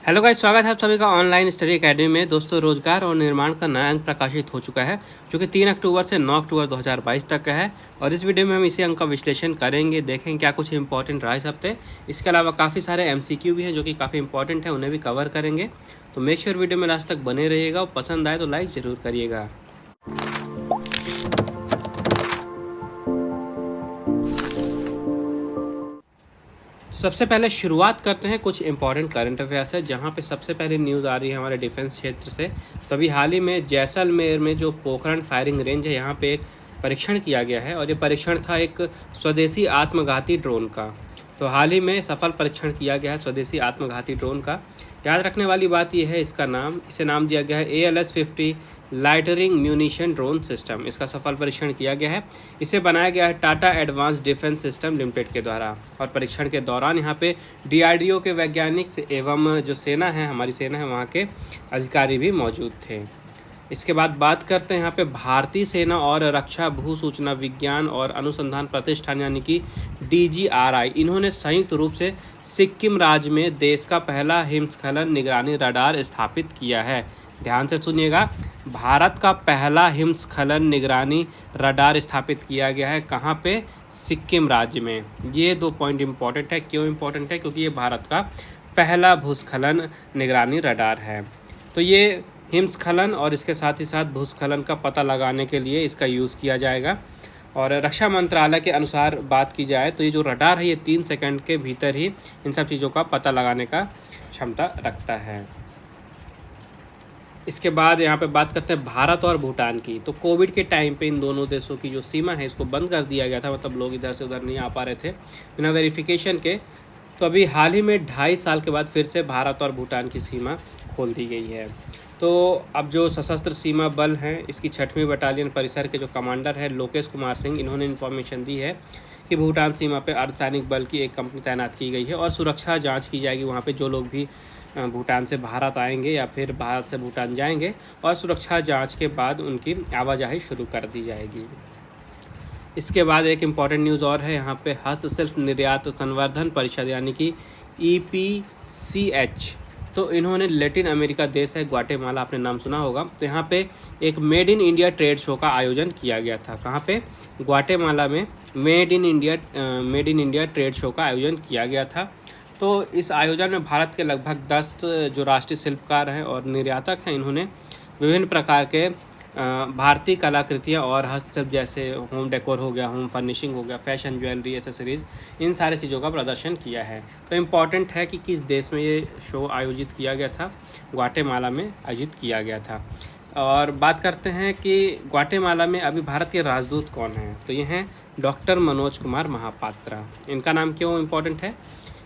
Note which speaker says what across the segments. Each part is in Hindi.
Speaker 1: हेलो गाइस, स्वागत है आप सभी का ऑनलाइन स्टडी एकेडमी में। दोस्तों, रोजगार और निर्माण का नया अंक प्रकाशित हो चुका है जो कि 3 अक्टूबर से 9 अक्टूबर 2022 तक का है। और इस वीडियो में हम इसी अंक का विश्लेषण करेंगे, देखेंगे क्या कुछ इंपॉर्टेंट रहा इस हफ्ते। इसके अलावा काफ़ी सारे एमसीक्यू भी हैं जो कि काफ़ी इंपॉर्टेंट है, उन्हें भी कवर करेंगे। तो मेक श्योर वीडियो में लास्ट तक बने रहिएगा और पसंद आए तो लाइक ज़रूर करिएगा। सबसे पहले शुरुआत करते हैं कुछ इंपॉर्टेंट करंट अफेयर से, जहां पे सबसे पहले न्यूज़ आ रही है हमारे डिफेंस क्षेत्र से। तो अभी हाल ही में जैसलमेर में जो पोखरण फायरिंग रेंज है, यहाँ पे एक परीक्षण किया गया है और ये परीक्षण था एक स्वदेशी आत्मघाती ड्रोन का। तो हाल ही में सफल परीक्षण किया गया है स्वदेशी आत्मघाती ड्रोन का। याद रखने वाली बात यह है, इसे नाम दिया गया है ALS-50 lightning munition drone system. इसका सफल परीक्षण किया गया है। इसे बनाया गया है Tata advance defence system limited के द्वारा। और परीक्षण के दौरान यहाँ पे DRDO के वैज्ञानिक एवं जो सेना है, हमारी सेना है, वहाँ के अधिकारी भी मौजूद थे। इसके बाद बात करते हैं यहाँ पे भारतीय सेना और रक्षा भू सूचना विज्ञान और अनुसंधान प्रतिष्ठान यानी कि DGRI, इन्होंने संयुक्त रूप से सिक्किम राज्य में देश का पहला हिमस्खलन निगरानी रडार स्थापित किया है। ध्यान से सुनिएगा, भारत का पहला हिमस्खलन निगरानी रडार स्थापित किया गया है। कहाँ पे? सिक्किम राज्य में। ये 2 पॉइंट इंपॉर्टेंट है। क्यों इंपॉर्टेंट है? क्योंकि ये भारत का पहला भूस्खलन निगरानी रडार है। तो ये हिमस्खलन और इसके साथ ही साथ भूस्खलन का पता लगाने के लिए इसका यूज़ किया जाएगा। और रक्षा मंत्रालय के अनुसार बात की जाए तो ये जो रडार है, ये 3 सेकंड के भीतर ही इन सब चीज़ों का पता लगाने का क्षमता रखता है। इसके बाद यहाँ पे बात करते हैं भारत और भूटान की। तो कोविड के टाइम पे इन दोनों देशों की जो सीमा है, इसको बंद कर दिया गया था। मतलब लोग इधर से उधर नहीं आ पा रहे थे बिना वेरिफिकेशन के। तो अभी हाल ही में 2.5 साल के बाद फिर से भारत और भूटान की सीमा खोल दी गई है। तो अब जो सशस्त्र सीमा बल हैं, इसकी 6वीं बटालियन परिसर के जो कमांडर है लोकेश कुमार सिंह, इन्होंने इन्फॉर्मेशन दी है कि भूटान सीमा पे अर्धसैनिक बल की एक कंपनी तैनात की गई है और सुरक्षा जांच की जाएगी वहाँ पे। जो लोग भी भूटान से भारत आएंगे या फिर भारत से भूटान जाएंगे, और सुरक्षा जांच के बाद उनकी आवाजाही शुरू कर दी जाएगी। इसके बाद एक इम्पॉर्टेंट न्यूज़ और है यहाँ पे, हस्तशिल्प निर्यात संवर्धन परिषद यानी कि EPCH। तो इन्होंने लैटिन अमेरिका देश है ग्वाटेमाला, आपने नाम सुना होगा। तो यहाँ पे एक made in India trade show का आयोजन किया गया था। कहाँ पे? ग्वाटेमाला में made in India trade show का आयोजन किया गया था। तो इस आयोजन में भारत के लगभग 10 जो राष्ट्रीय शिल्पकार हैं और निर्यातक हैं, इन्होंने विभिन्न प्रकार के भारतीय कलाकृतियाँ और हस्तशिल्प, जैसे होम डेकोर हो गया, होम फर्निशिंग हो गया, फैशन, ज्वेलरी, एसेसरीज, इन सारे चीज़ों का प्रदर्शन किया है। तो इम्पॉर्टेंट है कि किस देश में ये शो आयोजित किया गया था। ग्वाटेमाला में आयोजित किया गया था। और बात करते हैं कि ग्वाटेमाला में अभी भारत के राजदूत कौन हैं। तो ये हैं डॉक्टर मनोज कुमार महापात्रा। इनका नाम क्यों इम्पॉर्टेंट है?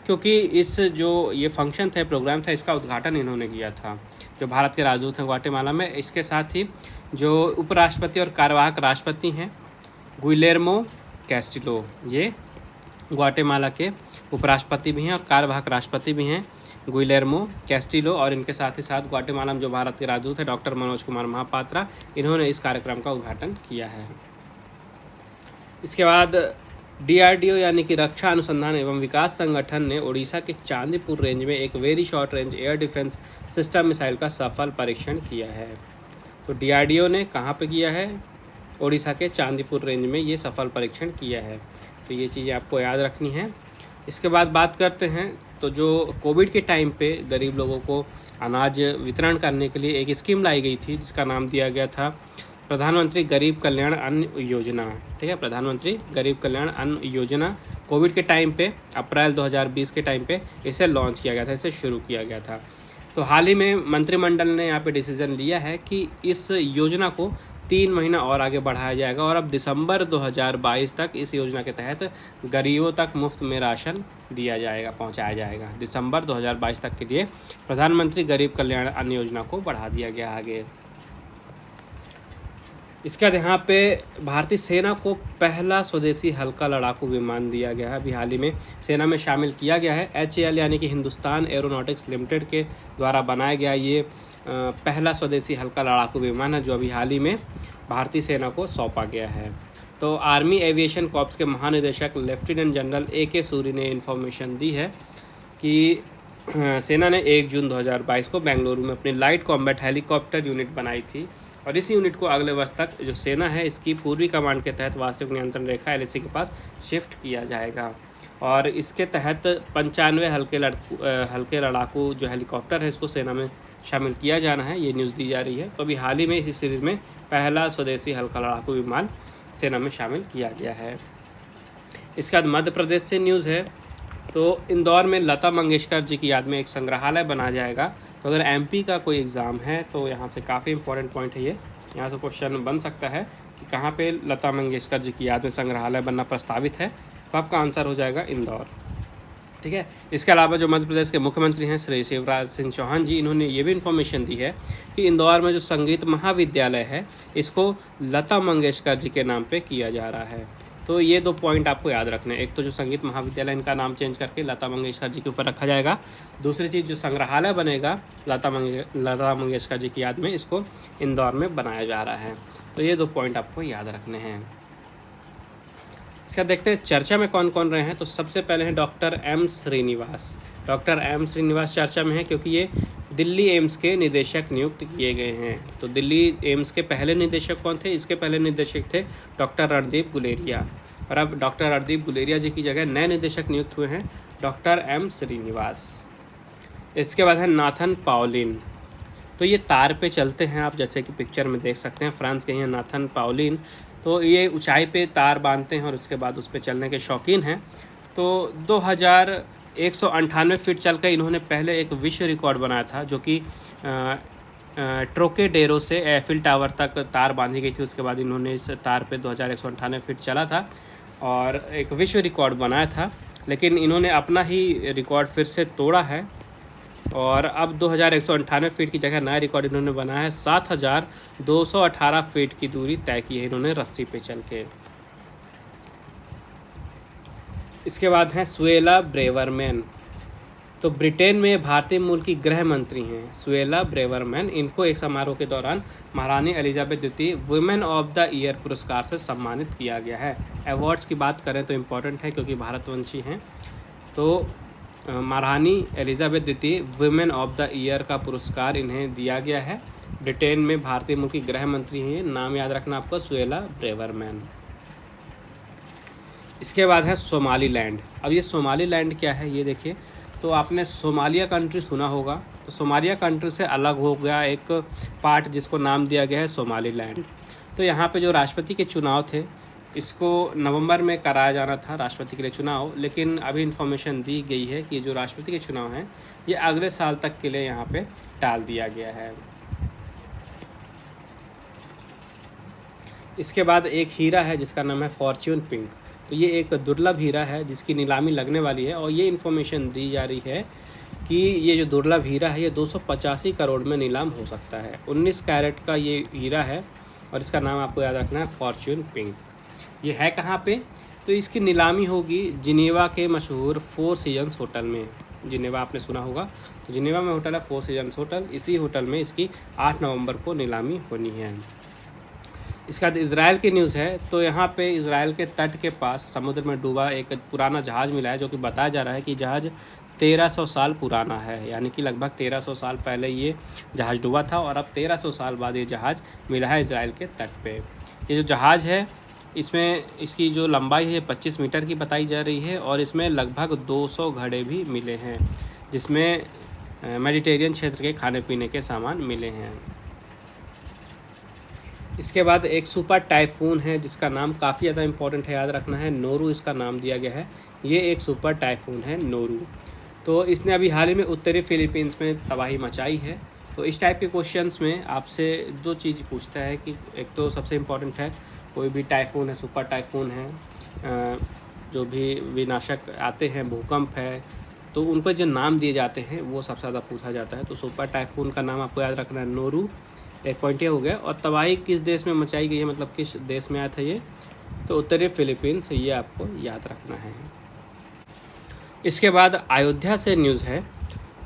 Speaker 1: क्योंकि इस जो ये फंक्शन था, प्रोग्राम था, इसका उद्घाटन इन्होंने किया था, जो भारत के राजदूत हैं ग्वाटेमाला में। इसके साथ ही जो उपराष्ट्रपति और कार्यवाहक राष्ट्रपति हैं गुइलेर्मो कैस्टिलो, ये ग्वाटेमाला के उपराष्ट्रपति भी हैं और कार्यवाहक राष्ट्रपति भी हैं, गुइलेर्मो कैस्टिलो। और इनके साथ ही साथ ग्वाटेमाला में जो भारत के राजदूत हैं डॉक्टर मनोज कुमार महापात्रा, इन्होंने इस कार्यक्रम का उद्घाटन किया है। इसके बाद DRDO यानी कि रक्षा अनुसंधान एवं विकास संगठन ने ओडिशा के चांदीपुर रेंज में एक very short range air defence system missile का सफल परीक्षण किया है। तो DRDO ने कहाँ पे किया है? ओडिशा के चांदीपुर रेंज में ये सफल परीक्षण किया है। तो ये चीज़ें आपको याद रखनी है। इसके बाद बात करते हैं, तो जो कोविड के टाइम पे गरीब लोगों को अनाज वितरण करने के लिए एक स्कीम लाई गई थी, जिसका नाम दिया गया था प्रधानमंत्री गरीब कल्याण अन्न योजना। ठीक है, प्रधानमंत्री गरीब कल्याण अन्न योजना। कोविड के टाइम पे अप्रैल 2020 के टाइम पे इसे लॉन्च किया गया था, इसे शुरू किया गया था। तो हाल ही में मंत्रिमंडल ने यहाँ पे डिसीजन लिया है कि इस योजना को 3 महीना और आगे बढ़ाया जाएगा और अब दिसंबर 2022 तक इस योजना के तहत गरीबों तक मुफ्त में राशन दिया जाएगा, पहुँचाया जाएगा। दिसंबर 2022 तक के लिए प्रधानमंत्री गरीब कल्याण अन्न योजना को बढ़ा दिया गया आगे। इसके बाद यहाँ पे भारतीय सेना को पहला स्वदेशी हल्का लड़ाकू विमान दिया गया है। अभी हाल ही में सेना में शामिल किया गया है। HAL यानी कि हिंदुस्तान एरोनॉटिक्स लिमिटेड के द्वारा बनाया गया ये पहला स्वदेशी हल्का लड़ाकू विमान है, जो अभी हाल ही में भारतीय सेना को सौंपा गया है। तो आर्मी एविएशन कॉर्प्स के महानिदेशक लेफ्टिनेंट जनरल AK सूरी ने इन्फॉर्मेशन दी है कि सेना ने 1 जून 2022 को बेंगलुरु में अपनी लाइट कॉम्बैट हेलीकॉप्टर यूनिट बनाई थी और इस यूनिट को अगले वर्ष तक जो सेना है इसकी पूर्वी कमांड के तहत वास्तविक नियंत्रण रेखा LAC के पास शिफ्ट किया जाएगा। और इसके तहत 95 हल्के लड़ाकू जो हेलीकॉप्टर है इसको सेना में शामिल किया जाना है, ये न्यूज़ दी जा रही है। तो अभी हाल ही में इसी सीरीज़ में पहला स्वदेशी हल्का लड़ाकू विमान सेना में शामिल किया गया है। इसके बाद मध्य प्रदेश से न्यूज़ है। तो इंदौर में लता मंगेशकर जी की याद में एक संग्रहालय बना जाएगा। तो अगर MP का कोई एग्ज़ाम है तो यहाँ से काफ़ी इंपॉर्टेंट पॉइंट है ये, यहाँ से क्वेश्चन बन सकता है कि कहाँ पे लता मंगेशकर जी की याद में संग्रहालय बनना प्रस्तावित है। तो आपका आंसर हो जाएगा इंदौर। ठीक है। इसके अलावा जो मध्य प्रदेश के मुख्यमंत्री हैं श्री शिवराज सिंह चौहान जी, इन्होंने ये भी इन्फॉर्मेशन दी है कि इंदौर में जो संगीत महाविद्यालय है इसको लता मंगेशकर जी के नाम पे किया जा रहा है। तो ये 2 पॉइंट आपको याद रखने हैं। एक तो जो संगीत महाविद्यालय इनका नाम चेंज करके लता मंगेशकर जी के ऊपर रखा जाएगा। दूसरी चीज़ जो संग्रहालय बनेगा लता मंगेशकर जी की याद में, इसको इंदौर में बनाया जा रहा है। तो ये 2 पॉइंट आपको याद रखने हैं। इसका देखते हैं चर्चा में कौन कौन रहे हैं। तो सबसे पहले हैं doctor M Srinivas. Doctor M Srinivas चर्चा में है क्योंकि ये दिल्ली एम्स के निदेशक नियुक्त किए गए हैं। तो दिल्ली एम्स के पहले निदेशक कौन थे? इसके पहले निदेशक थे डॉक्टर रणदीप गुलेरिया, और अब डॉक्टर रणदीप गुलेरिया जी की जगह नए निदेशक नियुक्त हुए हैं डॉक्टर M श्रीनिवास। इसके बाद है नाथन पाउलिन। तो ये तार पे चलते हैं, आप जैसे कि पिक्चर में देख सकते हैं, फ्रांस के हैं नाथन पाउलिन। तो ये ऊंचाई पे तार बांधते हैं और उसके बाद उस पर चलने के शौकीन हैं। तो 2198 फीट चलकर इन्होंने पहले एक विश्व रिकॉर्ड बनाया था, जो कि ट्रोकेडेरो से एफिल टावर तक तार बांधी गई थी। उसके बाद इन्होंने इस तार पे 2198 फीट चला था और एक विश्व रिकॉर्ड बनाया था, लेकिन इन्होंने अपना ही रिकॉर्ड फिर से तोड़ा है और अब 2198 फीट की जगह नया रिकॉर्ड इन्होंने बनाया है। 7218 फीट की दूरी तय की है इन्होंने रस्सी पे चल के। इसके बाद हैं सुएला ब्रेवरमैन। तो ब्रिटेन में भारतीय मूल की गृह मंत्री हैं सुएला ब्रेवरमैन। इनको एक समारोह के दौरान महारानी एलिजाबेथ द्वितीय वुमेन ऑफ द ईयर पुरस्कार से सम्मानित किया गया है। अवार्ड्स की बात करें तो इम्पोर्टेंट है क्योंकि भारतवंशी हैं। तो महारानी एलिजाबेथ द्वितीय वुमेन ऑफ द ईयर का पुरस्कार इन्हें दिया गया है। ब्रिटेन में भारतीय मूल की गृह मंत्री हैं, नाम याद रखना आपको, सुएला ब्रेवरमैन। इसके बाद है सोमालीलैंड। अब ये सोमालीलैंड क्या है ये देखिए। तो आपने सोमालिया कंट्री सुना होगा, तो सोमालिया कंट्री से अलग हो गया एक पार्ट जिसको नाम दिया गया है सोमालीलैंड। तो यहाँ पे जो राष्ट्रपति के चुनाव थे इसको नवंबर में कराया जाना था, राष्ट्रपति के लिए चुनाव, लेकिन अभी इन्फॉर्मेशन दी गई है कि जो राष्ट्रपति के चुनाव हैं ये अगले साल तक के लिए यहाँ पे टाल दिया गया है। इसके बाद एक हीरा है जिसका नाम है फॉर्च्यून पिंक। तो ये एक दुर्लभ हीरा है जिसकी नीलामी लगने वाली है और ये इन्फॉर्मेशन दी जा रही है कि ये जो दुर्लभ हीरा है ये 285 करोड़ में नीलाम हो सकता है। 19 कैरेट का ये हीरा है और इसका नाम आपको याद रखना है फॉर्च्यून पिंक। ये है कहाँ पे? तो इसकी नीलामी होगी जिनेवा के मशहूर 4 सीजन्स होटल में। जिनेवा आपने सुना होगा, तो जिनेवा में होटल है 4 सीजन्स होटल, इसी होटल में इसकी 8 नवंबर को नीलामी होनी है। इसके बाद इजराइल की न्यूज़ है। तो यहाँ पे इजराइल के तट के पास समुद्र में डूबा एक पुराना जहाज़ मिला है, जो कि बताया जा रहा है कि जहाज़ 1300 साल पुराना है, यानी कि लगभग 1300 साल पहले ये जहाज़ डूबा था और अब 1300 साल बाद ये जहाज़ मिला है इजराइल के तट पे। ये जो जहाज़ है इसमें इसकी जो लंबाई है 25 मीटर की बताई जा रही है और इसमें लगभग 200 घड़े भी मिले हैं, जिसमें मेडिटेरियन क्षेत्र के खाने पीने के सामान मिले हैं। इसके बाद एक सुपर टाइफून है जिसका नाम काफ़ी ज़्यादा इंपॉर्टेंट है, याद रखना है, नोरू इसका नाम दिया गया है। ये एक सुपर टाइफून है नोरू। तो इसने अभी हाल ही में उत्तरी फिलीपींस में तबाही मचाई है। तो इस टाइप के क्वेश्चंस में आपसे 2 चीज़ पूछता है कि एक तो सबसे इम्पॉर्टेंट है कोई भी टाइफून है, सुपर टाइफून है, जो भी विनाशक आते हैं, भूकंप है, तो उन पर जो नाम दिए जाते हैं वो सबसे ज़्यादा पूछा जाता है। तो सुपर टाइफून का नाम आपको याद रखना है नोरू। एक पॉइंट ये हो गया। और तबाही किस देश में मचाई गई है, मतलब किस देश में आया था ये, तो उत्तरी फिलीपींस, ये आपको याद रखना है। इसके बाद अयोध्या से न्यूज़ है।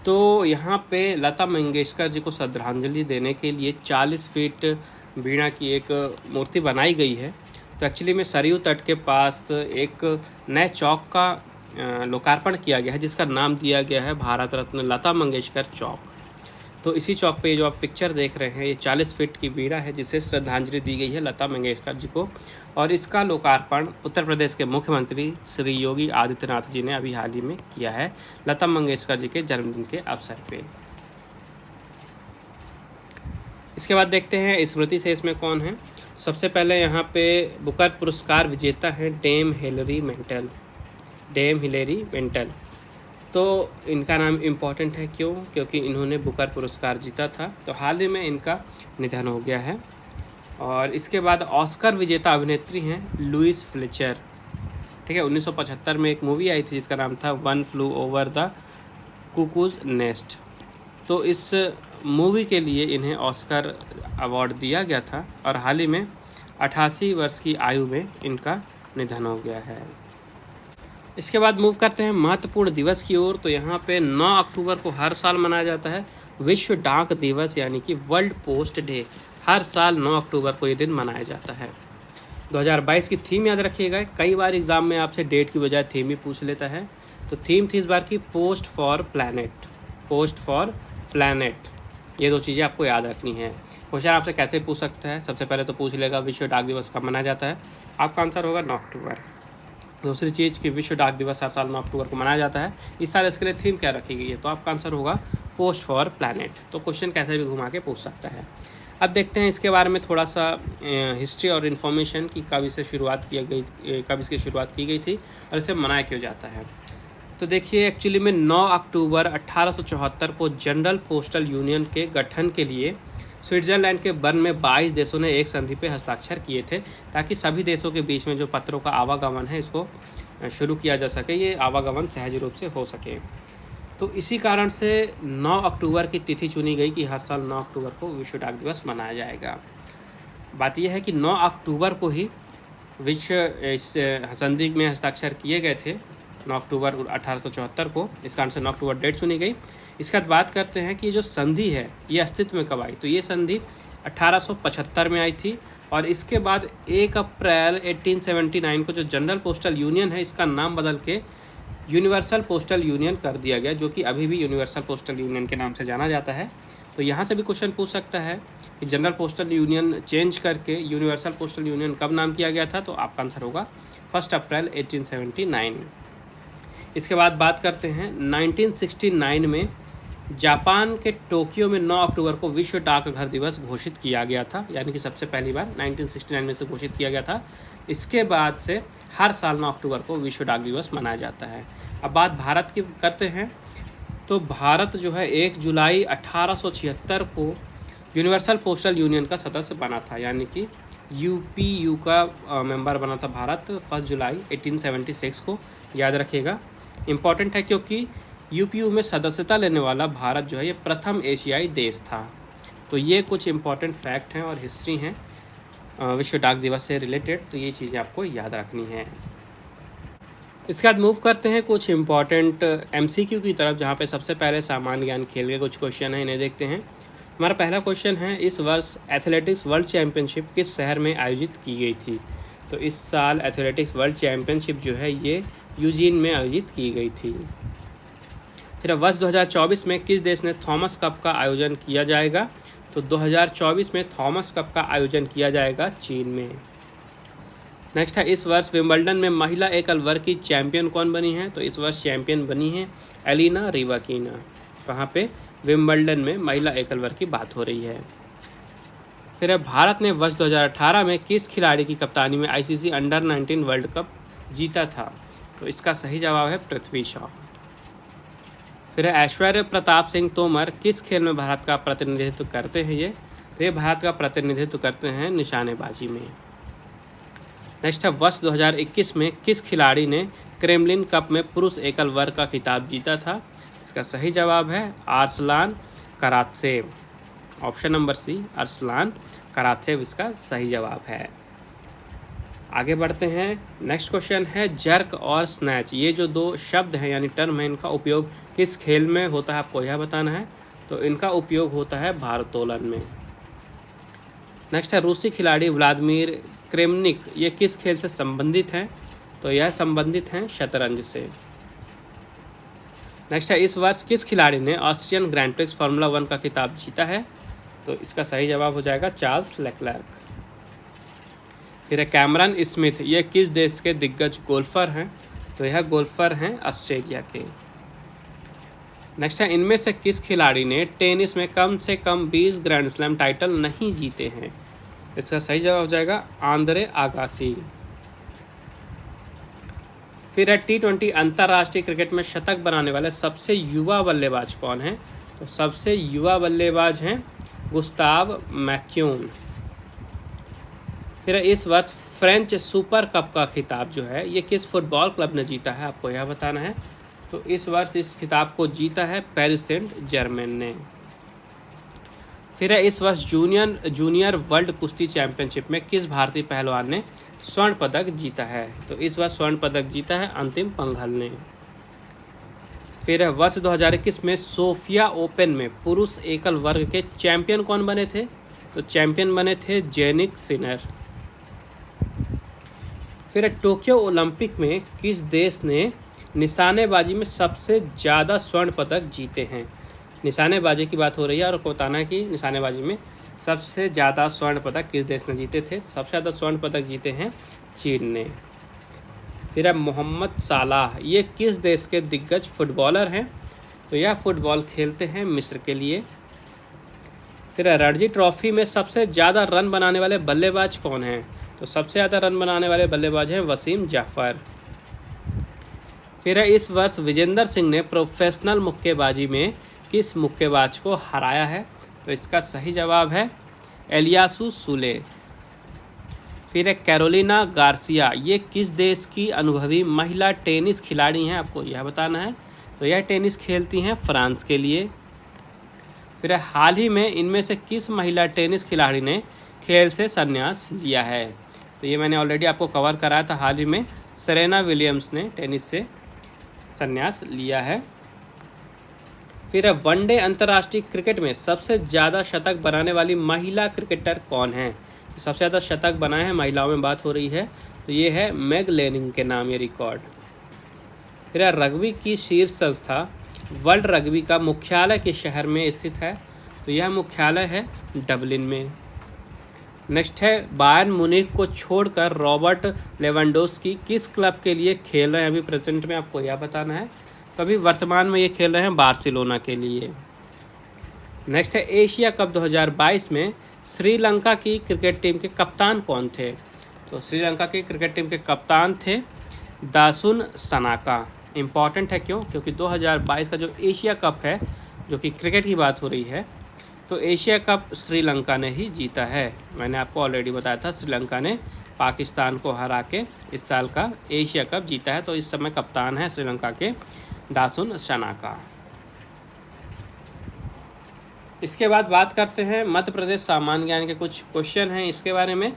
Speaker 1: तो यहाँ पे लता मंगेशकर जी को श्रद्धांजलि देने के लिए 40 फीट वीणा की एक मूर्ति बनाई गई है। तो एक्चुअली में सरयू तट के पास एक नए चौक का लोकार्पण किया गया है, जिसका नाम दिया गया है भारत रत्न लता मंगेशकर चौक। तो इसी चौक पे जो आप पिक्चर देख रहे हैं, ये 40 फीट की वीणा है जिसे श्रद्धांजलि दी गई है लता मंगेशकर जी को, और इसका लोकार्पण उत्तर प्रदेश के मुख्यमंत्री श्री योगी आदित्यनाथ जी ने अभी हाल ही में किया है, लता मंगेशकर जी के जन्मदिन के अवसर पे। इसके बाद देखते हैं स्मृति से इसमें कौन है। सबसे पहले यहाँ पे बुकर पुरस्कार विजेता हैं Dame Hilary Mantel. Dame Hilary Mantel, तो इनका नाम इम्पॉर्टेंट है, क्यों? क्योंकि इन्होंने बुकर पुरस्कार जीता था, तो हाल ही में इनका निधन हो गया है। और इसके बाद ऑस्कर विजेता अभिनेत्री हैं लुइस फ्लेचर। ठीक है, 1975 में एक मूवी आई थी जिसका नाम था one flu over the cuckoos nest. तो इस मूवी के लिए इन्हें ऑस्कर अवार्ड दिया गया था, और हाल ही में 88 वर्ष की आयु में इनका निधन हो गया है। इसके बाद मूव करते हैं महत्वपूर्ण दिवस की ओर। तो यहाँ पे 9 अक्टूबर को हर साल मनाया जाता है विश्व डाक दिवस, यानी कि वर्ल्ड पोस्ट डे। हर साल 9 अक्टूबर को ये दिन मनाया जाता है। 2022 की थीम याद रखिएगा, कई बार एग्जाम में आपसे डेट की बजाय थीम ही पूछ लेता है। तो थीम थी इस बार की post for planet. Post for planet, ये 2 चीज़ें आपको याद रखनी है। क्वेश्चन आपसे कैसे पूछ सकता है? सबसे पहले तो पूछ लेगा विश्व डाक दिवस कब मनाया जाता है, आपका आंसर होगा 9 अक्टूबर। दूसरी चीज़ कि विश्व डाक दिवस हर साल 9 अक्टूबर को मनाया जाता है, इस साल इसके लिए थीम क्या रखी गई है, तो आपका आंसर होगा पोस्ट फॉर प्लैनेट। तो क्वेश्चन कैसे भी घुमा के पूछ सकता है। अब देखते हैं इसके बारे में थोड़ा सा हिस्ट्री और इन्फॉर्मेशन की कब इसकी शुरुआत की गई थी और इसे मनाया क्यों जाता है। तो देखिए, एक्चुअली में 9 अक्टूबर 1874 को जनरल पोस्टल यूनियन के गठन के लिए स्विट्ज़रलैंड के बर्न में 22 देशों ने एक संधि पे हस्ताक्षर किए थे, ताकि सभी देशों के बीच में जो पत्रों का आवागमन है इसको शुरू किया जा सके, ये आवागमन सहज रूप से हो सके। तो इसी कारण से 9 अक्टूबर की तिथि चुनी गई कि हर साल 9 अक्टूबर को विश्व डाक दिवस मनाया जाएगा। बात यह है कि 9 अक्टूबर को ही विश्व इस संधि में हस्ताक्षर किए गए थे, 9 अक्टूबर 1874 को, इस कारण से 9 अक्टूबर डेट चुनी गई। इसके बाद बात करते हैं कि जो संधि है ये अस्तित्व में कब आई। तो ये संधि 1875 में आई थी, और इसके बाद 1 अप्रैल 1879 को जो जनरल पोस्टल यूनियन है इसका नाम बदल के यूनिवर्सल पोस्टल यूनियन कर दिया गया, जो कि अभी भी यूनिवर्सल पोस्टल यूनियन के नाम से जाना जाता है। तो यहाँ से भी क्वेश्चन पूछ सकता है कि जनरल पोस्टल यूनियन चेंज करके यूनिवर्सल पोस्टल यूनियन कब नाम किया गया था, तो आपका आंसर होगा 1 अप्रैल 1879। इसके बाद बात करते हैं 1969 में जापान के टोक्यो में 9 अक्टूबर को विश्व डाकघर दिवस घोषित किया गया था, यानी कि सबसे पहली बार 1969 में से घोषित किया गया था। इसके बाद से हर साल 9 अक्टूबर को विश्व डाक दिवस मनाया जाता है। अब बात भारत की करते हैं। तो भारत जो है 1 जुलाई 1876 को यूनिवर्सल पोस्टल यूनियन का सदस्य बना था, यानी कि यूपीयू का मेंबर बना था भारत 1 जुलाई 1876 को, याद रखिएगा। इम्पॉर्टेंट है क्योंकि यूपीयू में सदस्यता लेने वाला भारत जो है ये प्रथम एशियाई देश था। तो ये कुछ इम्पॉर्टेंट फैक्ट हैं और हिस्ट्री हैं विश्व डाक दिवस से रिलेटेड, तो ये चीज़ें आपको याद रखनी है। इसके बाद मूव करते हैं कुछ इम्पॉर्टेंट एमसीक्यू की तरफ, जहाँ पे सबसे पहले सामान्य ज्ञान खेल के कुछ क्वेश्चन हैं, इन्हें देखते हैं। हमारा पहला क्वेश्चन है, इस वर्ष एथलेटिक्स वर्ल्ड चैम्पियनशिप किस शहर में आयोजित की गई थी। तो इस साल एथलेटिक्स वर्ल्ड चैम्पियनशिप जो है ये यूजीन में आयोजित की गई थी। फिर वर्ष 2024 में किस देश ने थॉमस कप का आयोजन किया जाएगा। तो 2024 में थॉमस कप का आयोजन किया जाएगा चीन में। नेक्स्ट है, इस वर्ष विंबलडन में महिला एकल वर्ग की चैंपियन कौन बनी है। तो इस वर्ष चैंपियन बनी है एलिना रिवाकिना। कहाँ पे? विंबलडन में महिला एकल वर्ग की बात हो रही है। फिर है, भारत ने वर्ष 2018 में किस खिलाड़ी की कप्तानी में आईसीसी अंडर 19 वर्ल्ड कप जीता था। तो इसका सही जवाब है पृथ्वी शॉ। फिर है, ऐश्वर्य प्रताप सिंह तोमर किस खेल में भारत का प्रतिनिधित्व करते हैं ये। तो ये भारत का प्रतिनिधित्व करते हैं निशानेबाजी में। नेक्स्ट है, वर्ष 2021 में किस खिलाड़ी ने क्रेमलिन कप में पुरुष एकल वर्ग का खिताब जीता था। इसका सही जवाब है Arslan Karatsev. Option number C, Arslan Karatsev इसका सही जवाब है। आगे बढ़ते हैं। नेक्स्ट क्वेश्चन है, जर्क और स्नैच, ये जो 2 शब्द हैं यानी टर्म है, इनका उपयोग किस खेल में होता है, आपको यह बताना है। तो इनका उपयोग होता है भारोत्तोलन में। नेक्स्ट है, रूसी खिलाड़ी व्लादिमीर क्रेमनिक ये किस खेल से संबंधित हैं। तो यह संबंधित हैं शतरंज से। नेक्स्ट है, इस वर्ष किस खिलाड़ी ने ऑस्ट्रियन ग्रैंड प्रिक्स फार्मूला 1 का खिताब जीता है? तो इसका सही जवाब हो जाएगा चार्ल्स लेक्लर्क। फिर है कैमरन स्मिथ, ये किस देश के दिग्गज गोल्फर हैं? तो यह गोल्फर हैं ऑस्ट्रेलिया के। नेक्स्ट है, इनमें से किस खिलाड़ी ने टेनिस में कम से कम 20 ग्रैंड स्लैम टाइटल नहीं जीते हैं? इसका सही जवाब हो जाएगा आंद्रे आगासी। फिर है, T20 अंतर्राष्ट्रीय क्रिकेट में शतक बनाने वाले सबसे युवा बल्लेबाज कौन हैं? तो सबसे युवा बल्लेबाज हैं गुस्ताव मैक्यून। फिर इस वर्ष फ्रेंच सुपर कप का खिताब जो है ये किस फुटबॉल क्लब ने जीता है? आपको यह बताना है। तो इस वर्ष इस खिताब को जीता है पेरिस सेंट जर्मेन ने। फिर है, इस वर्ष जूनियर वर्ल्ड कुश्ती चैंपियनशिप में किस भारतीय पहलवान ने स्वर्ण पदक जीता है? तो इस वर्ष स्वर्ण पदक जीता है अंतिम पंघल ने। फिर है, वर्ष 2021 में सोफिया ओपन में पुरुष एकल वर्ग के चैंपियन कौन बने थे? तो चैंपियन बने थे जेनिक सिनर। फिर है, टोक्यो ओलंपिक में किस देश ने निशानेबाजी में सबसे ज़्यादा स्वर्ण पदक जीते हैं? निशानेबाजी की बात हो रही है और आपको बताना है कि निशानेबाजी में सबसे ज़्यादा स्वर्ण पदक किस देश ने जीते थे? सबसे ज़्यादा स्वर्ण पदक जीते हैं चीन ने। फिर है, मोहम्मद सालाह, ये किस देश के दिग्गज फुटबॉलर हैं? तो यह फुटबॉल खेलते हैं मिस्र के लिए। फिर है, रणजी ट्रॉफी में सबसे ज़्यादा रन बनाने वाले बल्लेबाज कौन हैं? तो सबसे ज़्यादा रन बनाने वाले बल्लेबाज हैं वसीम जाफ़र। फिर है, इस वर्ष विजेंदर सिंह ने प्रोफेशनल मुक्केबाजी में किस मुक्केबाज को हराया है? तो इसका सही जवाब है एलियासु सूले। फिर है, कैरोलिना गार्सिया, ये किस देश की अनुभवी महिला टेनिस खिलाड़ी हैं? आपको यह बताना है। तो यह टेनिस खेलती हैं फ्रांस के लिए। फिर है, हाल ही में इनमें से किस महिला टेनिस खिलाड़ी ने खेल से संन्यास लिया है? तो ये मैंने ऑलरेडी आपको कवर कराया था। हाल ही में सेरेना विलियम्स ने टेनिस से संन्यास लिया है। फिर है, वनडे अंतर्राष्ट्रीय क्रिकेट में सबसे ज़्यादा शतक बनाने वाली महिला क्रिकेटर कौन है? सबसे ज़्यादा शतक बनाए हैं, महिलाओं में बात हो रही है, तो ये है मैग लेनिंग के नाम ये रिकॉर्ड। फिर है, रग्बी की शीर्ष संस्था वर्ल्ड रग्बी का मुख्यालय किस शहर में स्थित है? तो यह मुख्यालय है डबलिन में। नेक्स्ट है, बायर्न मुनीख को छोड़कर रॉबर्ट लेवेंडोस्की किस क्लब के लिए खेल रहे हैं अभी प्रेजेंट में? आपको यह बताना है। तो अभी वर्तमान में ये खेल रहे हैं बार्सिलोना के लिए। नेक्स्ट है, एशिया कप 2022 में श्रीलंका की क्रिकेट टीम के कप्तान कौन थे? तो श्रीलंका की क्रिकेट टीम के कप्तान थे दासुन सनाका। इम्पॉर्टेंट है क्यों? क्योंकि 2022 का जो एशिया कप है, जो कि क्रिकेट की बात हो रही है, तो एशिया कप श्रीलंका ने ही जीता है। मैंने आपको ऑलरेडी बताया था, श्रीलंका ने पाकिस्तान को हरा के इस साल का एशिया कप जीता है। तो इस समय कप्तान है श्रीलंका के दासुन सनाका। इसके बाद बात करते हैं मध्य प्रदेश सामान्य ज्ञान के कुछ क्वेश्चन हैं इसके बारे में।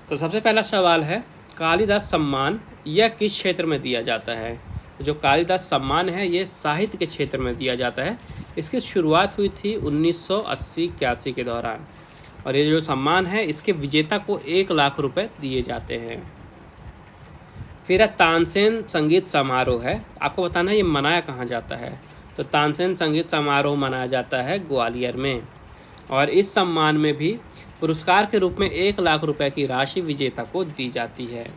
Speaker 1: तो सबसे पहला सवाल है, कालिदास सम्मान यह किस क्षेत्र में दिया जाता है? जो कालिदास सम्मान है ये साहित्य के क्षेत्र में दिया जाता है। इसकी शुरुआत हुई थी 1980-81 के दौरान, और ये जो सम्मान है इसके विजेता को 1 लाख रुपए दिए जाते हैं। फिर है, तानसेन संगीत समारोह है, आपको बताना है ये मनाया कहाँ जाता है? तो तानसेन संगीत समारोह मनाया जाता है ग्वालियर में, और इस सम्मान में भी पुरस्कार के रूप में 1 लाख रुपए की राशि विजेता को दी जाती है।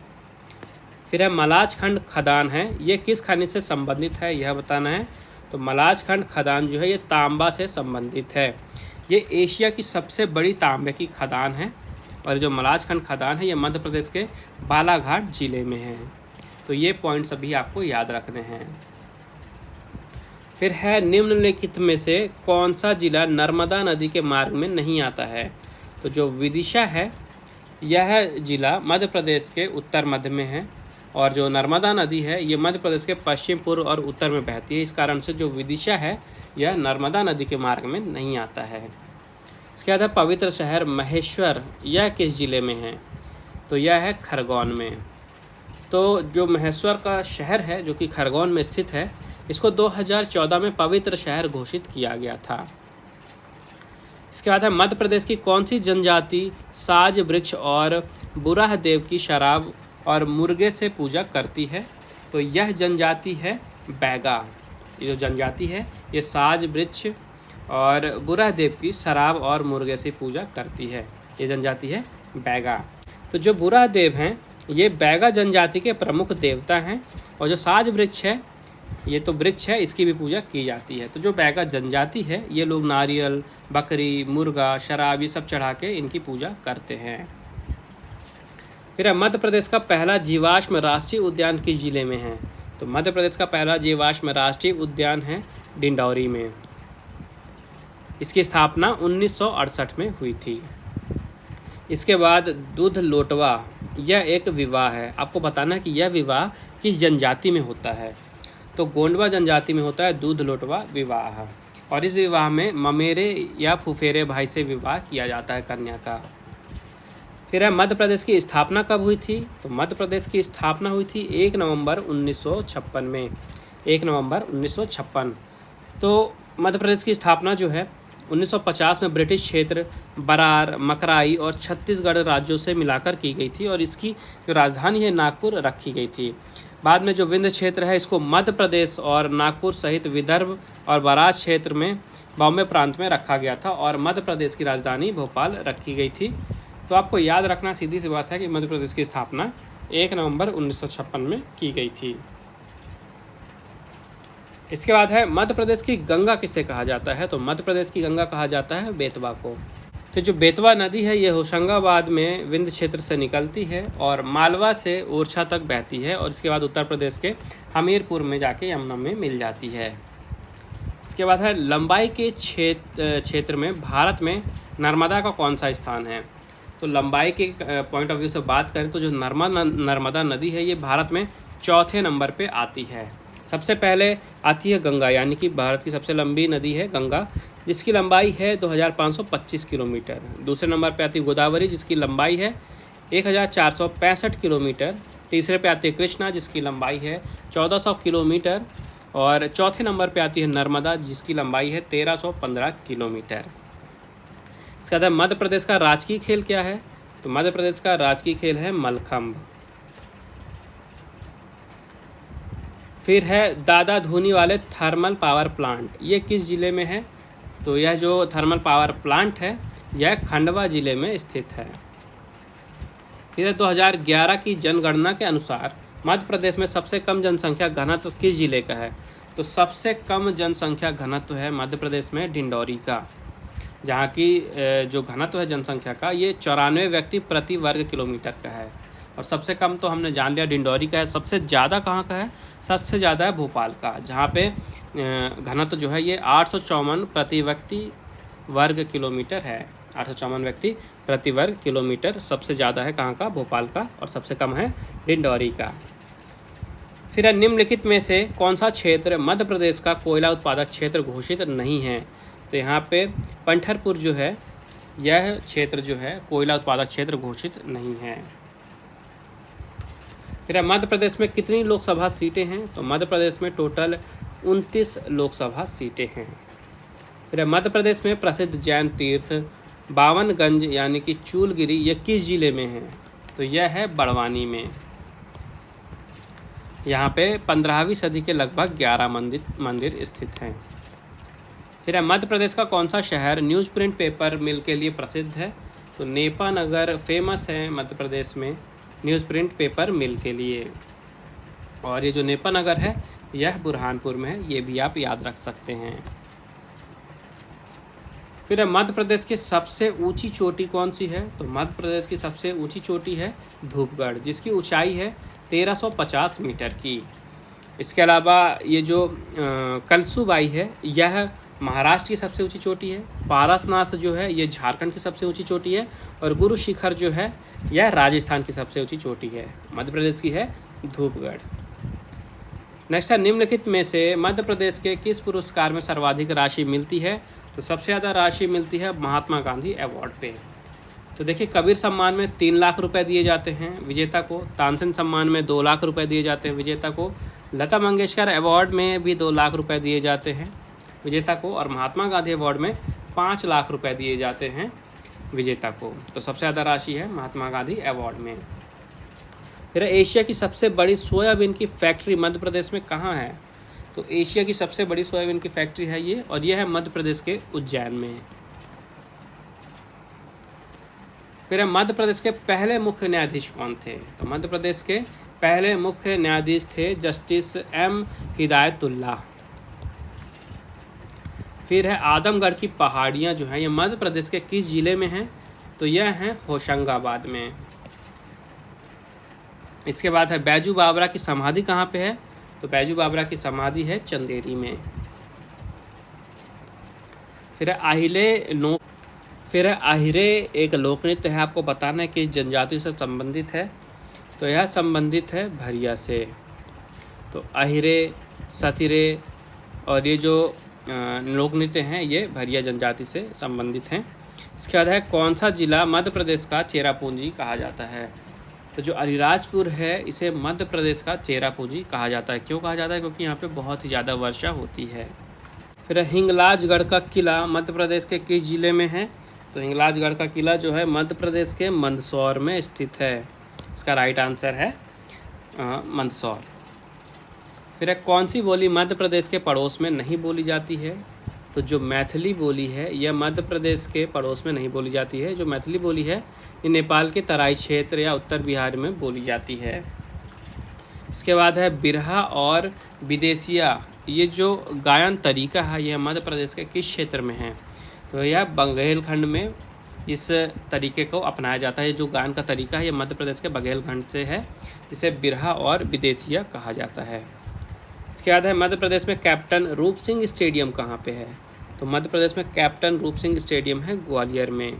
Speaker 1: फिर है, मलाज खंड खदान है, ये किस खनिज से संबंधित है? यह बताना है। तो मलाज खंड खदान जो है ये तांबा से संबंधित है। ये एशिया की सबसे बड़ी तांबे की खदान है, और जो मलाज खंड खदान है ये मध्य प्रदेश के बालाघाट जिले में है। तो ये पॉइंट्स अभी आपको याद रखने हैं। फिर है, निम्नलिखित में से कौन सा जिला नर्मदा नदी के मार्ग में नहीं आता है? तो जो विदिशा है यह जिला मध्य प्रदेश के उत्तर मध्य में है, और जो नर्मदा नदी है ये मध्य प्रदेश के पश्चिम पूर्व और उत्तर में बहती है। इस कारण से जो विदिशा है यह नर्मदा नदी के मार्ग में नहीं आता है। इसके बाद है, पवित्र शहर महेश्वर, यह किस जिले में है? तो यह है खरगोन में। तो जो महेश्वर का शहर है जो कि खरगोन में स्थित है, इसको 2014 में पवित्र शहर घोषित किया गया था। इसके बाद है, मध्य प्रदेश की कौन सी जनजाति साज वृक्ष और बुराह देव की शराब और मुर्गे से पूजा करती है? तो यह जनजाति है बैगा। ये जो जनजाति है ये साज वृक्ष और बुरह देव की शराब और मुर्गे से पूजा करती है। ये जनजाति है बैगा। तो जो बुरह देव हैं ये बैगा जनजाति के प्रमुख देवता हैं, और जो साज वृक्ष है ये तो वृक्ष है, इसकी भी पूजा की जाती है। तो जो बैगा जनजाति है ये लोग नारियल, बकरी, मुर्गा, शराब ये सब चढ़ा के इनकी पूजा करते हैं। फिर मध्य प्रदेश का पहला जीवाश्म राष्ट्रीय उद्यान किस जिले में है? तो मध्य प्रदेश का पहला जीवाश्म राष्ट्रीय उद्यान है डिंडौरी में। इसकी स्थापना 1968 में हुई थी। इसके बाद दूध लोटवा, यह एक विवाह है। आपको बताना है कि यह विवाह किस जनजाति में होता है। तो गोंडवा जनजाति में होता है दूध लोटवा विवाह, और इस विवाह में ममेरे या फुफेरे भाई से विवाह किया जाता है कन्या का। फिर है मध्य प्रदेश की स्थापना कब हुई थी? तो मध्य प्रदेश की स्थापना हुई थी 1 नवंबर 1956 में। 1 नवंबर 1956। तो मध्य प्रदेश की स्थापना जो है 1950 में ब्रिटिश क्षेत्र बरार, मकराई और छत्तीसगढ़ राज्यों से मिलाकर की गई थी, और इसकी जो राजधानी है नागपुर रखी गई थी। बाद में जो विंध्य क्षेत्र है इसको मध्य प्रदेश और नागपुर सहित विदर्भ और बराज क्षेत्र में बॉम्बे प्रांत में रखा गया था, और मध्य प्रदेश की राजधानी भोपाल रखी गई थी। तो आपको याद रखना सीधी सी बात है कि मध्य प्रदेश की स्थापना 1 नवंबर 1956 में की गई थी। इसके बाद है मध्य प्रदेश की गंगा किसे कहा जाता है? तो मध्य प्रदेश की गंगा कहा जाता है बेतवा को। तो जो बेतवा नदी है ये होशंगाबाद में विंध्य क्षेत्र से निकलती है और मालवा से ओरछा तक बहती है, और इसके बाद उत्तर प्रदेश के हमीरपुर में जाके यमुना में मिल जाती है। इसके बाद है लंबाई के क्षेत्र में भारत में नर्मदा का कौन सा स्थान है? तो लंबाई के पॉइंट ऑफ व्यू से बात करें तो जो नर्मदा नदी है ये भारत में चौथे नंबर पे आती है। सबसे पहले आती है गंगा, यानी कि भारत की सबसे लंबी नदी है गंगा, जिसकी लंबाई है 2525 किलोमीटर। दूसरे नंबर पे आती है गोदावरी जिसकी लंबाई है 1465 किलोमीटर। तीसरे पे आती है कृष्णा जिसकी लंबाई है 1400 किलोमीटर, और चौथे नंबर पे आती है नर्मदा जिसकी लंबाई है 1315 किलोमीटर। इसके बाद मध्य प्रदेश का राजकीय खेल क्या है? तो मध्य प्रदेश का राजकीय खेल है मलखम्ब। फिर है दादा धूनी वाले थर्मल पावर प्लांट, ये किस जिले में है? तो यह जो थर्मल पावर प्लांट है यह खंडवा जिले में स्थित है। फिर 2011 की जनगणना के अनुसार मध्य प्रदेश में सबसे कम जनसंख्या घनत्व किस जिले का है? तो सबसे कम जनसंख्या घनत्व है मध्य प्रदेश में डिंडौरी का, जहाँ की जो घनत्व है जनसंख्या का ये 94 व्यक्ति प्रति वर्ग किलोमीटर का है। और सबसे कम तो हमने जान लिया डिंडौरी का है। सबसे ज़्यादा कहाँ का है? सबसे ज़्यादा है भोपाल का, जहाँ पे घनत्व जो है ये 854 प्रति व्यक्ति वर्ग किलोमीटर है। 854 व्यक्ति प्रति वर्ग किलोमीटर सबसे ज़्यादा है कहाँ का? भोपाल का, और सबसे कम है डिंडौरी का। फिर निम्नलिखित में से कौन सा क्षेत्र मध्य प्रदेश का कोयला उत्पादक क्षेत्र घोषित नहीं है? तो यहाँ पे पंढरपुर जो है यह क्षेत्र जो है कोयला उत्पादक क्षेत्र घोषित नहीं है। फिर मध्य प्रदेश में कितनी लोकसभा सीटें हैं? तो मध्य प्रदेश में टोटल 29 लोकसभा सीटें हैं। फिर मध्य प्रदेश में प्रसिद्ध जैन तीर्थ बावनगंज यानी कि चूलगिरी ये किस जिले में है? तो यह है बड़वानी में। यहाँ पे 15वीं सदी के लगभग 11 मंदिर स्थित हैं। फिर मध्य प्रदेश का कौन सा शहर न्यूज़ प्रिंट पेपर मिल के लिए प्रसिद्ध है? तो नेपा नगर फेमस है मध्य प्रदेश में न्यूज़ प्रिंट पेपर मिल के लिए, और ये जो नेपा नगर है यह बुरहानपुर में है, ये भी आप याद रख सकते हैं। फिर मध्य प्रदेश की सबसे ऊंची चोटी कौन सी है? तो मध्य प्रदेश की सबसे ऊंची चोटी है धूपगढ़, जिसकी ऊंचाई है 1350 मीटर की। इसके अलावा ये जो कलसूबाई है यह महाराष्ट्र की सबसे ऊंची चोटी है। पारसनाथ जो है ये झारखंड की सबसे ऊंची चोटी है, और गुरु शिखर जो है यह राजस्थान की सबसे ऊंची चोटी है। मध्य प्रदेश की है धूपगढ़। नेक्स्ट है निम्नलिखित में से मध्य प्रदेश के किस पुरस्कार में सर्वाधिक राशि मिलती है? तो सबसे ज़्यादा राशि मिलती है महात्मा गांधी अवार्ड पे। तो देखिए कबीर सम्मान में 3 लाख रुपए दिए जाते हैं विजेता को, तानसेन सम्मान में 2 लाख रुपए दिए जाते हैं विजेता को, लता मंगेशकर अवार्ड में भी 2 लाख रुपए दिए जाते हैं विजेता को, और महात्मा गांधी अवार्ड में 5 लाख रुपए दिए जाते हैं विजेता को। तो सबसे ज़्यादा राशि है महात्मा गांधी अवार्ड में। फिर एशिया की सबसे बड़ी सोयाबीन की फैक्ट्री मध्य प्रदेश में कहाँ है? तो एशिया की सबसे बड़ी सोयाबीन की फैक्ट्री है ये, और यह है मध्य प्रदेश के उज्जैन में। फिर है मध्य प्रदेश के पहले मुख्य न्यायाधीश कौन थे? तो मध्य प्रदेश के पहले मुख्य न्यायाधीश थे जस्टिस एम हिदायतुल्लाह। फिर है आदमगढ़ की पहाड़ियाँ जो हैं ये मध्य प्रदेश के किस जिले में हैं? तो यह हैं होशंगाबाद में। इसके बाद है बैजू बावरा की समाधि कहाँ पे है? तो बैजू बावरा की समाधि है चंदेरी में। फिर है आहिरे एक लोक नृत्य है, आपको बताना है कि जनजाति से संबंधित है। तो यह संबंधित है भरिया से। तो आहिरे, सतिरे और ये जो लोक नृत्य हैं ये भरिया जनजाति से संबंधित हैं। इसके बाद है कौन सा जिला मध्य प्रदेश का चेरापूंजी कहा जाता है? तो जो अलीराजपुर है इसे मध्य प्रदेश का चेरापूंजी कहा जाता है। क्यों कहा जाता है? क्योंकि यहाँ पे बहुत ही ज़्यादा वर्षा होती है। फिर हिंगलाजगढ़ का किला मध्य प्रदेश के किस जिले में है? तो हिंगलाजगढ़ का किला जो है मध्य प्रदेश के मंदसौर में स्थित है। इसका राइट आंसर है मंदसौर। फिर है कौन सी बोली मध्य प्रदेश के पड़ोस में नहीं बोली जाती है? तो जो मैथिली बोली है यह मध्य प्रदेश के पड़ोस में नहीं बोली जाती है। जो मैथिली बोली है ये नेपाल के तराई क्षेत्र या उत्तर बिहार में बोली जाती है। इसके बाद है बिरहा और विदेशिया, ये जो गायन तरीका है यह मध्य प्रदेश के किस क्षेत्र में है? तो यह बघेलखंड में इस तरीके को अपनाया जाता है। जो गायन का तरीका है यह मध्य प्रदेश के बघेलखंड से है, जिसे बिरहा और विदेशिया कहा जाता है। इसके बाद है मध्य प्रदेश में कैप्टन रूप सिंह स्टेडियम कहाँ पे है? तो मध्य प्रदेश में कैप्टन रूप सिंह स्टेडियम है ग्वालियर में।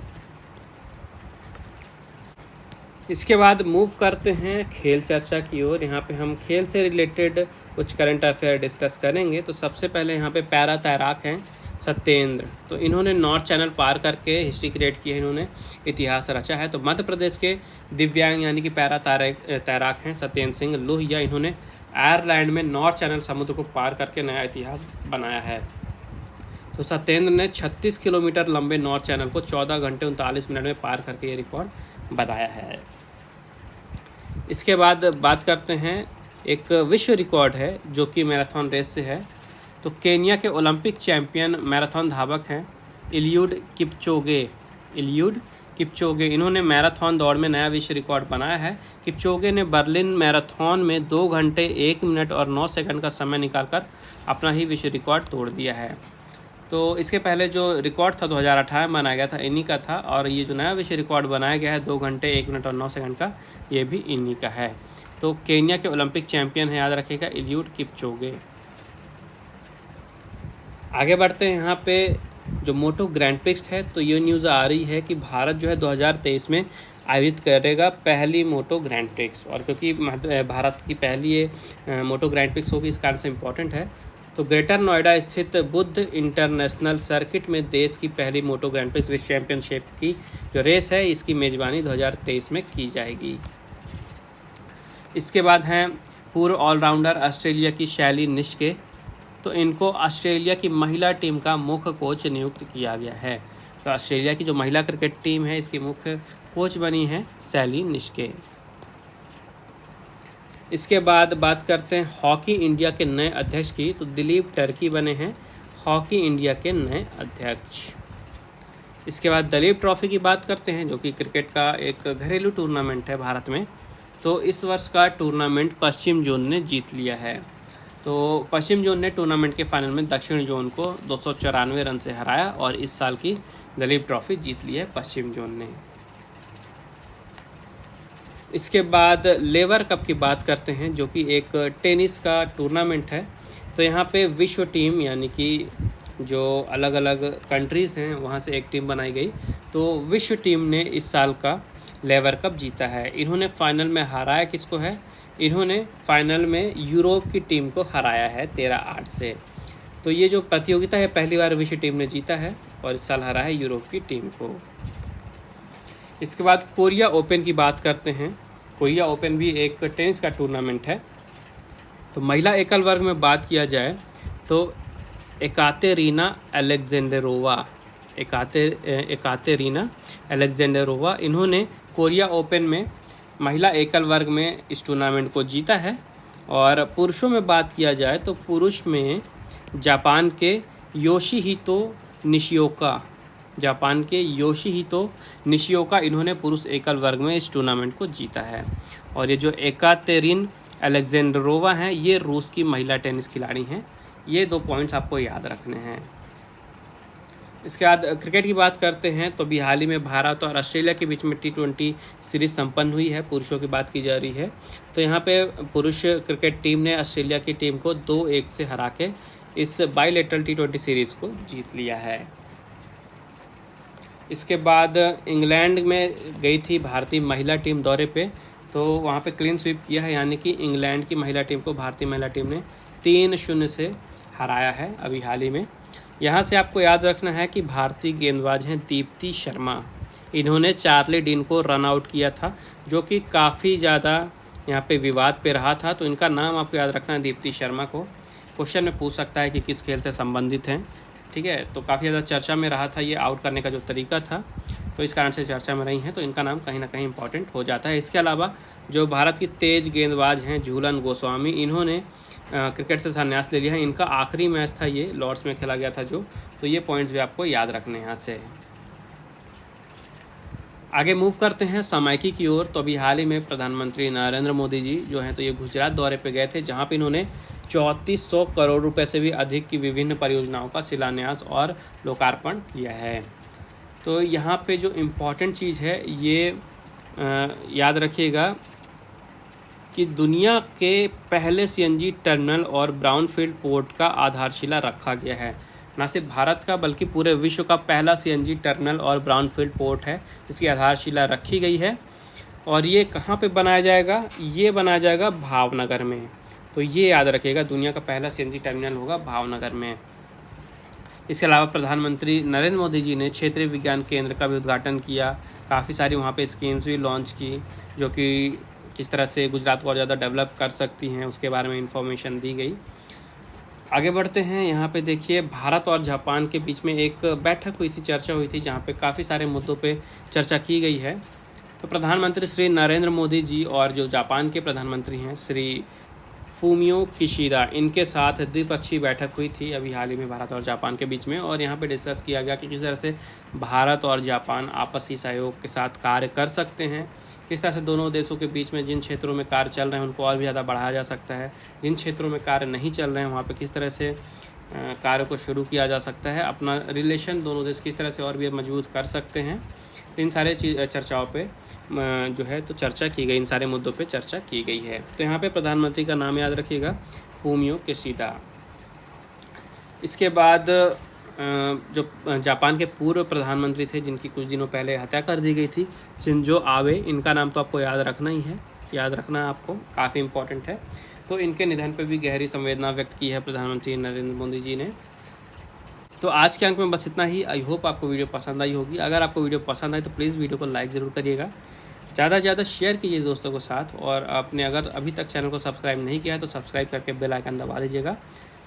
Speaker 1: इसके बाद मूव करते हैं खेल चर्चा की ओर। यहाँ पे हम खेल से रिलेटेड कुछ करंट अफेयर डिस्कस करेंगे। तो सबसे पहले यहाँ पे पैरा तैराक हैं सत्येंद्र। तो इन्होंने नॉर्थ चैनल पार करके हिस्ट्री क्रिएट की है, इन्होंने इतिहास रचा है। तो मध्य प्रदेश के दिव्यांग यानी कि पैरा तैराक हैं सत्येंद्र सिंह लोहिया। इन्होंने आयरलैंड में नॉर्थ चैनल समुद्र को पार करके नया इतिहास बनाया है। तो सत्येंद्र ने 36 किलोमीटर लंबे नॉर्थ चैनल को 14 घंटे 39 मिनट में पार करके ये रिकॉर्ड बनाया है। इसके बाद बात करते हैं एक विश्व रिकॉर्ड है जो कि मैराथन रेस से है। तो केन्या के ओलंपिक चैंपियन मैराथन धावक हैं इलियुड किपचोगे। इन्होंने मैराथन दौड़ में नया विश्व रिकॉर्ड बनाया है। किपचोगे ने बर्लिन मैराथन में 2 घंटे 1 मिनट और 9 सेकंड का समय निकालकर अपना ही विश्व रिकॉर्ड तोड़ दिया है। तो इसके पहले जो रिकॉर्ड था 2018 में बनाया गया था, इन्हीं का था। और ये जो नया विश्व रिकॉर्ड बनाया गया है 2 घंटे 1 मिनट और 9 सेकंड का, ये भी इन्हीं का है। तो केन्या के ओलंपिक चैंपियन है, याद रखिएगा, इलियुड किपचोगे। आगे बढ़ते हैं। यहाँ पे जो मोटो ग्रैंड प्रिक्स है, तो ये न्यूज़ आ रही है कि भारत जो है 2023 में आयोजित करेगा पहली मोटो ग्रैंड प्रिक्स। और क्योंकि भारत की पहली ये मोटो ग्रैंड प्रिक्स होगी, इस कारण से इम्पॉर्टेंट है। तो ग्रेटर नोएडा स्थित बुद्ध इंटरनेशनल सर्किट में देश की पहली मोटो ग्रैंड प्रिक्स विश्व चैंपियनशिप की जो रेस है इसकी मेज़बानी 2023 में की जाएगी। इसके बाद हैं पूर्व ऑलराउंडर ऑस्ट्रेलिया की शैली निष्के। तो इनको ऑस्ट्रेलिया की महिला टीम का मुख्य कोच नियुक्त किया गया है। तो ऑस्ट्रेलिया की जो महिला क्रिकेट टीम है इसकी मुख्य कोच बनी है शैली निष्के। इसके बाद बात करते हैं हॉकी इंडिया के नए अध्यक्ष की। तो दिलीप टर्की बने हैं हॉकी इंडिया के नए अध्यक्ष। इसके बाद दलीप ट्रॉफी की बात करते हैं, जो कि क्रिकेट का एक घरेलू टूर्नामेंट है भारत में। तो इस वर्ष का टूर्नामेंट पश्चिम जोन ने जीत लिया है। तो पश्चिम जोन ने टूर्नामेंट के फाइनल में दक्षिण जोन को 294 रन से हराया और इस साल की दलीप ट्रॉफी जीत ली है पश्चिम जोन ने। इसके बाद लेवर कप की बात करते हैं, जो कि एक टेनिस का टूर्नामेंट है। तो यहाँ पे विश्व टीम यानी कि जो अलग अलग कंट्रीज़ हैं वहाँ से एक टीम बनाई गई। तो विश्व टीम ने इस साल का लेवर कप जीता है। इन्होंने फाइनल में हराया किसको है? इन्होंने फाइनल में यूरोप की टीम को हराया है 13-8 से। तो ये जो प्रतियोगिता है पहली बार विश्व टीम ने जीता है और इस साल हरा है यूरोप की टीम को। इसके बाद कोरिया ओपन की बात करते हैं। कोरिया ओपन भी एक टेनिस का टूर्नामेंट है। तो महिला एकल वर्ग में बात किया जाए तो एकातेरीना अलेक्जेंडरोवा इन्होंने कोरिया ओपन में महिला एकल वर्ग में इस टूर्नामेंट को जीता है। और पुरुषों में बात किया जाए तो पुरुष में जापान के योशिहितो निशिओका, जापान के योशिहितो निशिओका, इन्होंने पुरुष एकल वर्ग में इस टूर्नामेंट को जीता है। और ये जो एकातेरिन अलेक्जेंड्रोवा हैं, ये रूस की महिला टेनिस खिलाड़ी हैं। ये 2 पॉइंट्स आपको याद रखने हैं। इसके बाद क्रिकेट की बात करते हैं तो अभी हाल ही में भारत और ऑस्ट्रेलिया के बीच में T20 सीरीज़ संपन्न हुई है। पुरुषों की बात की जा रही है तो यहाँ पे पुरुष क्रिकेट टीम ने ऑस्ट्रेलिया की टीम को 2-1 से हरा के इस बाइलेटरल T20 सीरीज़ को जीत लिया है। इसके बाद इंग्लैंड में गई थी भारतीय महिला टीम दौरे पे, तो वहाँ पे क्लीन स्वीप किया है, यानी कि इंग्लैंड की महिला टीम को भारतीय महिला टीम ने 3-0 से हराया है अभी हाल ही में। यहाँ से आपको याद रखना है कि भारतीय गेंदबाज हैं दीप्ति शर्मा, इन्होंने चार्ली डीन को रन आउट किया था, जो कि काफ़ी ज़्यादा यहाँ पे विवाद पे रहा था। तो इनका नाम आपको याद रखना है, दीप्ति शर्मा को क्वेश्चन में पूछ सकता है कि किस खेल से संबंधित हैं, ठीक है। तो काफ़ी ज़्यादा चर्चा में रहा था ये आउट करने का जो तरीका था, तो इस कारण से चर्चा में रही हैं, तो इनका नाम कहीं ना कहीं इंपॉर्टेंट हो जाता है। इसके अलावा जो भारत की तेज गेंदबाज हैं झूलन गोस्वामी, इन्होंने क्रिकेट से संन्यास ले लिया है। इनका आखिरी मैच था ये लॉर्ड्स में खेला गया था जो, तो ये पॉइंट्स भी आपको याद रखने हैं यहाँ से। आगे मूव करते हैं सामायिकी की ओर। तो अभी हाल ही में प्रधानमंत्री नरेंद्र मोदी जी जो हैं तो ये गुजरात दौरे पे गए थे, जहाँ पे इन्होंने 3400 करोड़ रुपए से भी अधिक की विभिन्न परियोजनाओं का शिलान्यास और लोकार्पण किया है। तो यहाँ पे जो इम्पोर्टेंट चीज़ है ये याद रखिएगा कि दुनिया के पहले CNG टर्मिनल और ब्राउनफील्ड पोर्ट का आधारशिला रखा गया है। न सिर्फ भारत का बल्कि पूरे विश्व का पहला CNG टर्मिनल और ब्राउनफील्ड पोर्ट है जिसकी आधारशिला रखी गई है। और ये कहाँ पे बनाया जाएगा? ये बनाया जाएगा भावनगर में। तो ये याद रखिएगा, दुनिया का पहला CNG टर्मिनल होगा भावनगर में। इसके अलावा प्रधानमंत्री नरेंद्र मोदी जी ने क्षेत्रीय विज्ञान केंद्र का भी उद्घाटन किया। काफ़ी सारी वहाँ पे स्कीम्स भी लॉन्च की, जो कि किस तरह से गुजरात को और ज़्यादा डेवलप कर सकती हैं उसके बारे में इंफॉर्मेशन दी गई। आगे बढ़ते हैं। यहाँ पे देखिए, भारत और जापान के बीच में एक बैठक हुई थी, चर्चा हुई थी, जहाँ पे काफ़ी सारे मुद्दों पे चर्चा की गई है। तो प्रधानमंत्री श्री नरेंद्र मोदी जी और जो जापान के प्रधानमंत्री हैं श्री फूमियो किशिदा, इनके साथ द्विपक्षीय बैठक हुई थी अभी हाल ही में भारत और जापान के बीच में। और यहाँ पे डिस्कस किया गया कि किस तरह से भारत और जापान आपसी सहयोग के साथ कार्य कर सकते हैं, किस तरह से दोनों देशों के बीच में जिन क्षेत्रों में कार्य चल रहे हैं उनको और भी ज़्यादा बढ़ाया जा सकता है, जिन क्षेत्रों में कार्य नहीं चल रहे हैं वहाँ पे किस तरह से कार्य को शुरू किया जा सकता है, अपना रिलेशन दोनों देश किस तरह से और भी मजबूत कर सकते हैं। इन सारे चर्चाओं पे जो है तो चर्चा की गई, इन सारे मुद्दों पे चर्चा की गई है। तो यहाँ पे प्रधानमंत्री का नाम याद रखिएगा, फूमियो किशिदा। इसके बाद जो जापान के पूर्व प्रधानमंत्री थे जिनकी कुछ दिनों पहले हत्या कर दी गई थी, शिंजो आबे, इनका नाम तो आपको याद रखना ही है, याद रखना आपको काफ़ी इम्पोर्टेंट है। तो इनके निधन पे भी गहरी संवेदना व्यक्त की है प्रधानमंत्री नरेंद्र मोदी जी ने। तो आज के अंक में बस इतना ही। आई होप आपको वीडियो पसंद आई होगी। अगर आपको वीडियो पसंद आई तो प्लीज़ वीडियो को लाइक ज़रूर करिएगा, ज़्यादा से ज़्यादा शेयर कीजिए दोस्तों के साथ, और आपने अगर अभी तक चैनल को सब्सक्राइब नहीं किया है तो सब्सक्राइब करके बेल आइकन दबा दीजिएगा,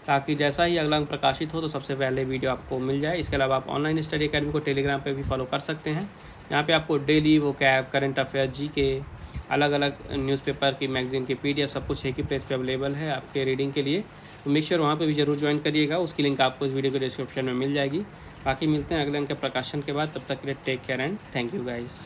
Speaker 1: ताकि जैसा ही अगला अंक प्रकाशित हो तो सबसे पहले वीडियो आपको मिल जाए। इसके अलावा आप ऑनलाइन स्टडी अकेडमी को टेलीग्राम पे भी फॉलो कर सकते हैं। यहाँ पे आपको daily vocab, current affair, GK, अलग अलग न्यूज़पेपर की, मैगजीन की PDF सब कुछ एक ही प्लेस पे अवेलेबल है आपके रीडिंग के लिए। तो मेक श्योर वहाँ पे भी जरूर ज्वाइन करिएगा, उसकी लिंक आपको इस वीडियो के डिस्क्रिप्शन में मिल जाएगी। बाकी मिलते हैं अगले अंक के प्रकाशन के बाद, तब तक के लिए take care and thank you guys.